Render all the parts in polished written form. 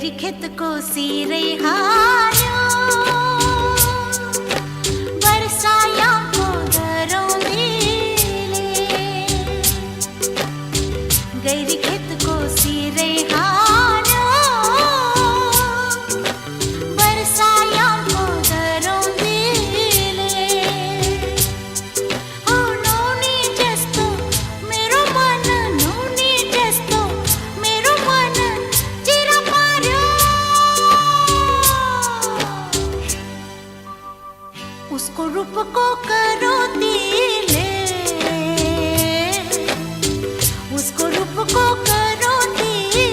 गैरी खेत को सीरे हारो बरसाया को दरों मिले गैरी खेत को सीरे हारो बरसाया को दरों मिले ओ नोनी जस्तो मेरो मन नोनी जस्तो मेरो मन चिरा पार्यो उसको रूप को करो दिले उसको रूप को करो दिले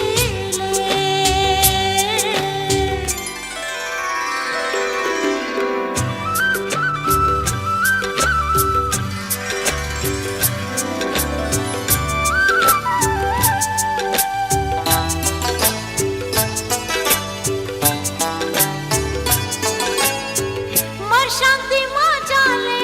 मर शांति मां जाले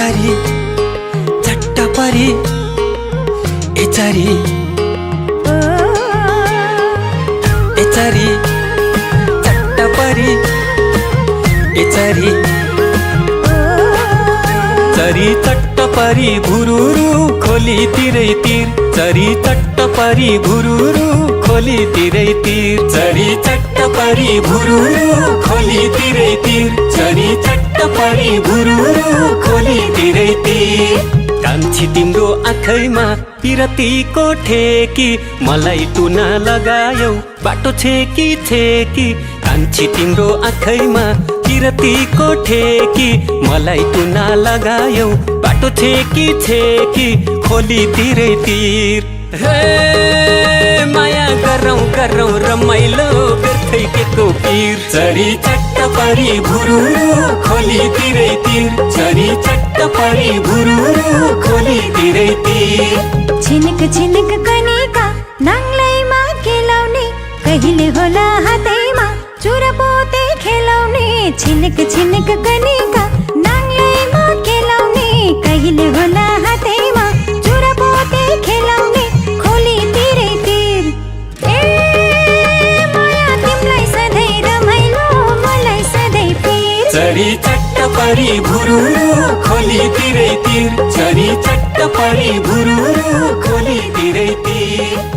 एचारी चट्ट परी एचारी एचारी चट्ट परी एचारी चरी चट्ट परी भुरुरु खोली तिरै तिर चरी चट्ट परी भुरुरु खोली तिरै तिर चरी चट्ट परी भुरुरु खोली तिरै तिर चरी चट्ट परी भुरुरु खोली तिरै तिर कान्छी तिम्रो आँखैमा पिरतीको ठेकी मलाई टुना लगायौ बाटो छेकी छेकी कान्छी तिम्रो आँखैमा पिरतीको ठेकी मलाई टुना लगायौ बाटो छेकी छेकी खोली तिरै तिर हे माया गरौँ गरौँ रमाइलो व्यर्थै केको पीर चरी चट्ट परी भुरुरु खोली तिरै तिर चरी चट्ट परी भुरुरु खोली तिरै तिर छिनक छिनक कनिका नाङ्लैमा खेलाउने कहिले होला हातैमा चुरपोते खेलाउने छिनक छिनक कनिका नाङ्लैमा खेलाउने कहिले होला हातैमा चुरपोते खेलाउने खोली तिरै तिर ए माया तिमीलाई सधैँ रमाइलो मलाई सधैँ पीर चरी चट्ट परी भुरुरु खोली तिरै तिर चरी चट्ट परी भुरुरु खोली तिरै तिर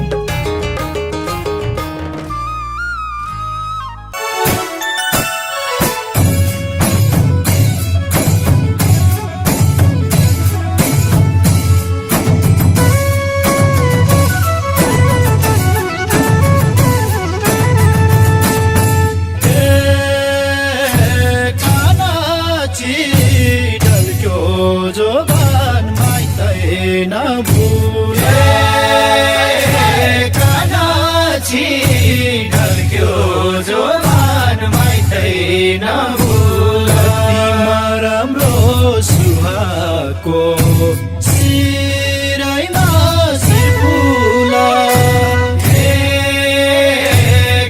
सुहाको सिरैमा सिरफुला हे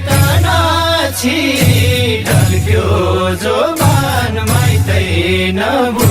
कानाची ढल्क्यो जो मान माइतै नभुला